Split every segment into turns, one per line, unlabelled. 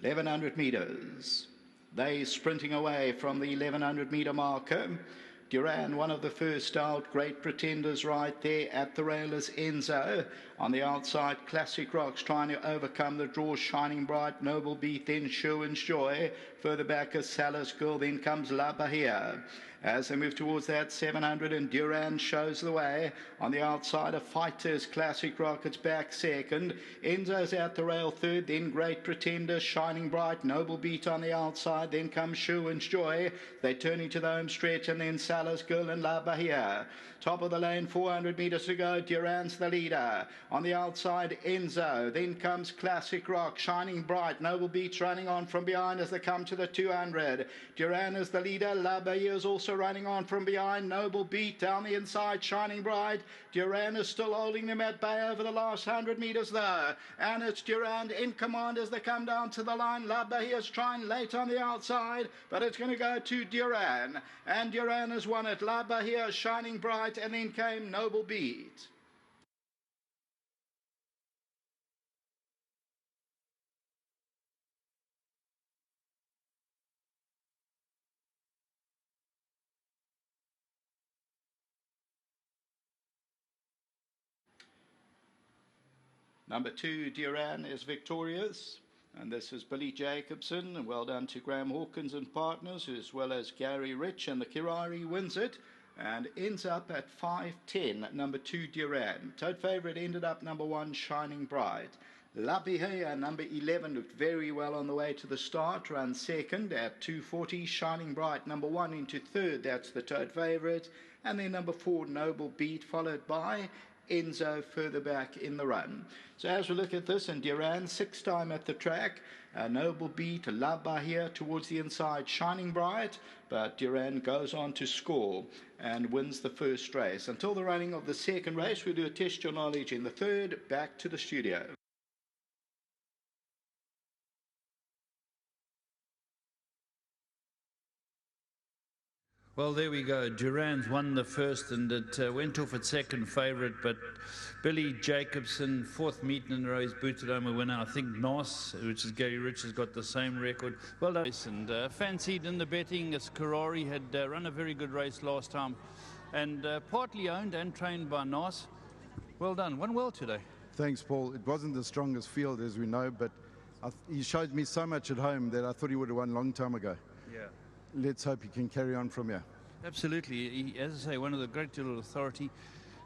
1100 metres. They sprinting away from the 1100 metre marker. Duran, one of the first out, great pretenders right there at the rail is Enzo. On the outside, Classic Rocks trying to overcome the draw, Shining Bright, Noble Beat, then Sherwin's Joy. Further back is Salah's Girl, then comes La Bahia. As they move towards that 700 and Duran shows the way. On the outside of Fighters, Classic Rockets back second. Enzo's out the rail third, then Great Pretender, Shining Bright, Noble Beat on the outside, then comes Sherwin's Joy. They turn into the home stretch and then Salah's Girl and La Bahia. Top of the lane, 400 metres to go. Duran's the leader. On the outside, Enzo. Then comes Classic Rock, Shining Bright, Noble Beats running on from behind as they come to the 200. Duran is the leader. La Bahia is also running on from behind. Noble Beat down the inside, Shining Bright. Duran is still holding them at bay over the last 100 metres though. And it's Duran in command as they come down to the line. La Bahia's trying late on the outside, but it's going to go to Duran. And Duran has won it. La Bahia, Shining Bright, and then came Noble Beat. Number 2, Duran, is victorious. And this is Billy Jacobson. And well done to Graham Hawkins and partners, as well as Gary Rich. And the Kirari wins it and ends up at 5.10. Number 2, Duran. Tote favourite ended up number 1, Shining Bright. La Bahia, number 11, looked very well on the way to the start. Ran second at 2.40. Shining Bright, number 1, into third. That's the tote favourite. And then number 4, Noble Beat, followed by Enzo further back in the run. So as we look at this, and Duran, 6th time at the track. Noble Beat, La Bahia towards the inside, Shining Bright, but Duran goes on to score and wins the first race. Until the running of the second race, we'll do a test your knowledge in the third. Back to the studio.
Well, there we go. Duran's won the first, and it went off at second favourite, but Billy Jacobson, 4th meet in a row, he's booted home a winner. I think Nos, which is Gary Rich, has got the same record. Well done. And fancied in the betting, as Karari had run a very good race last time, and partly owned and trained by Nos. Well done. Won well today.
Thanks, Paul. It wasn't the strongest field, as we know, but he showed me so much at home that I thought he would have won a long time ago.
Yeah.
Let's hope he can carry on from here.
Absolutely. He, as I say, one of the great deal of authority,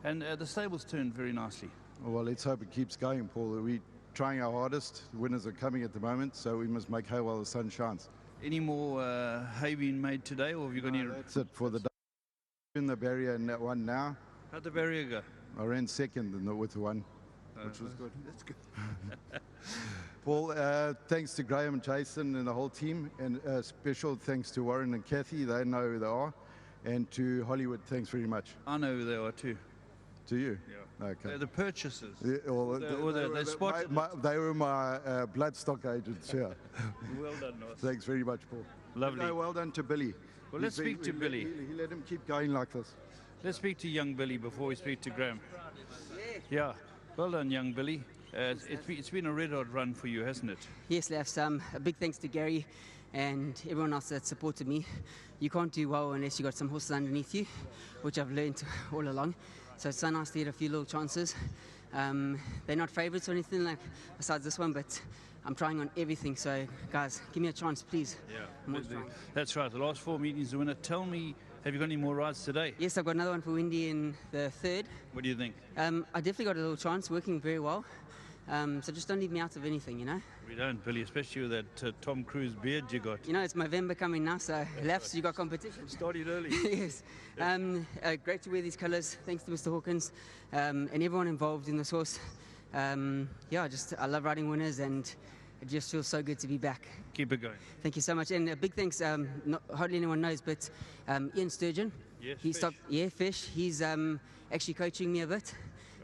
and the stables turned very nicely.
Well, let's hope it keeps going, Paul. We're trying our hardest. The winners are coming at the moment, so we must make hay while the sun shines.
Any more hay being made today, or have you got any?
That's it for the day. In the barrier in that one now.
How'd the barrier go?
I ran second with one, which was good.
That's good.
Paul, thanks to Graham and Jason and the whole team, and special thanks to Warren and Kathy. They know who they are. And to Hollywood, thanks very much.
I know who they are too.
To you?
Yeah.
Okay.
They're the purchasers.
Yeah, they spotted they were my bloodstock agents, yeah.
Well done, Nos.
Thanks very much, Paul.
Lovely.
No, well done to Billy.
Well, let's speak to Billy.
He let him keep going like this.
Let's speak to young Billy before we speak to Graham. Yeah. Well done, young Billy. It's been a red-hot run for you, hasn't it?
Yes, Lefs. A big thanks to Gary and everyone else that supported me. You can't do well unless you got some horses underneath you, which I've learned all along. So it's so nice to get a few little chances. They're not favourites or anything like besides this one, but I'm trying on everything. So guys, give me a chance, please.
Yeah, that's right. The last 4 meetings, the winner. Tell me, have you got any more rides today?
Yes, I've got another one for Windy in the third.
What do you think?
I definitely got a little chance, working very well. So just don't leave me out of anything, you know.
We don't, Billy, especially with that Tom Cruise beard you got.
You know, it's November coming now, so Lefs, you got competition.
Started early.
Yes. Great to wear these colours. Thanks to Mr. Hawkins and everyone involved in this horse. I love riding winners, and it just feels so good to be back.
Keep it going.
Thank you so much. And a big thanks, hardly anyone knows, but Ian Sturgeon.
Yes,
he stopped. Yeah, Fish. He's actually coaching me a bit.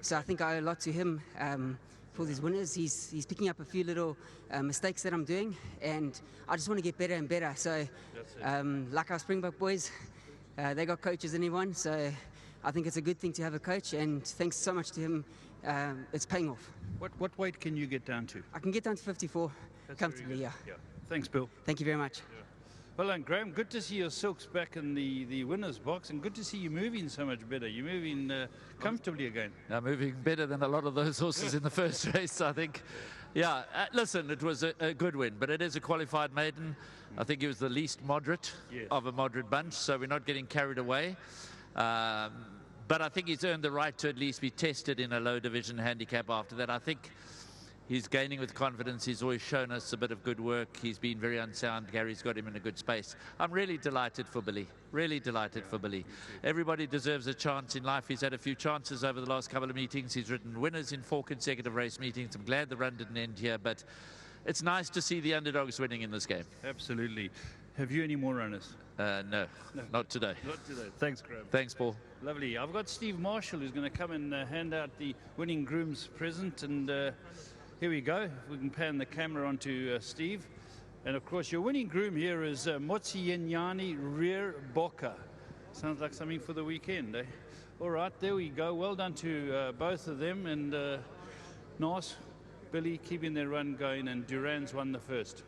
So I think I owe a lot to him. For these winners, he's picking up a few little mistakes that I'm doing, and I just want to get better and better. So, like our Springbok boys, they got coaches and everyone, so I think it's a good thing to have a coach, and thanks so much to him it's paying off.
What weight can you get down to?
I can get down to 54
That's
comfortably,
very
yeah.
good. Thanks, Bill.
Thank you very much.
Well done, Graham. Good to see your silks back in the winner's box, and good to see you moving so much better. You're moving comfortably again.
Now moving better than a lot of those horses in the first race, I think. Yeah, listen, it was a good win, but it is a qualified maiden. I think he was the least moderate of a moderate bunch, so we're not getting carried away. But I think he's earned the right to at least be tested in a low division handicap after that. I think he's gaining with confidence. He's always shown us a bit of good work. He's been very unsound. Gary's got him in a good space. I'm really delighted for Billy. Really delighted for Billy. Everybody deserves a chance in life. He's had a few chances over the last couple of meetings. He's ridden winners in 4 consecutive race meetings. I'm glad the run didn't end here, but it's nice to see the underdogs winning in this game.
Absolutely. Have you any more runners?
No, not today.
Not today. Thanks, Graham.
Thanks, Paul.
Lovely. I've got Steve Marshall who's going to come and hand out the winning groom's present, and here we go. We can pan the camera onto Steve. And of course, your winning groom here is Motsiyenyani Rear Boka. Sounds like something for the weekend, eh? All right, there we go. Well done to both of them. And Nas, Billy keeping their run going, and Duran's won the first.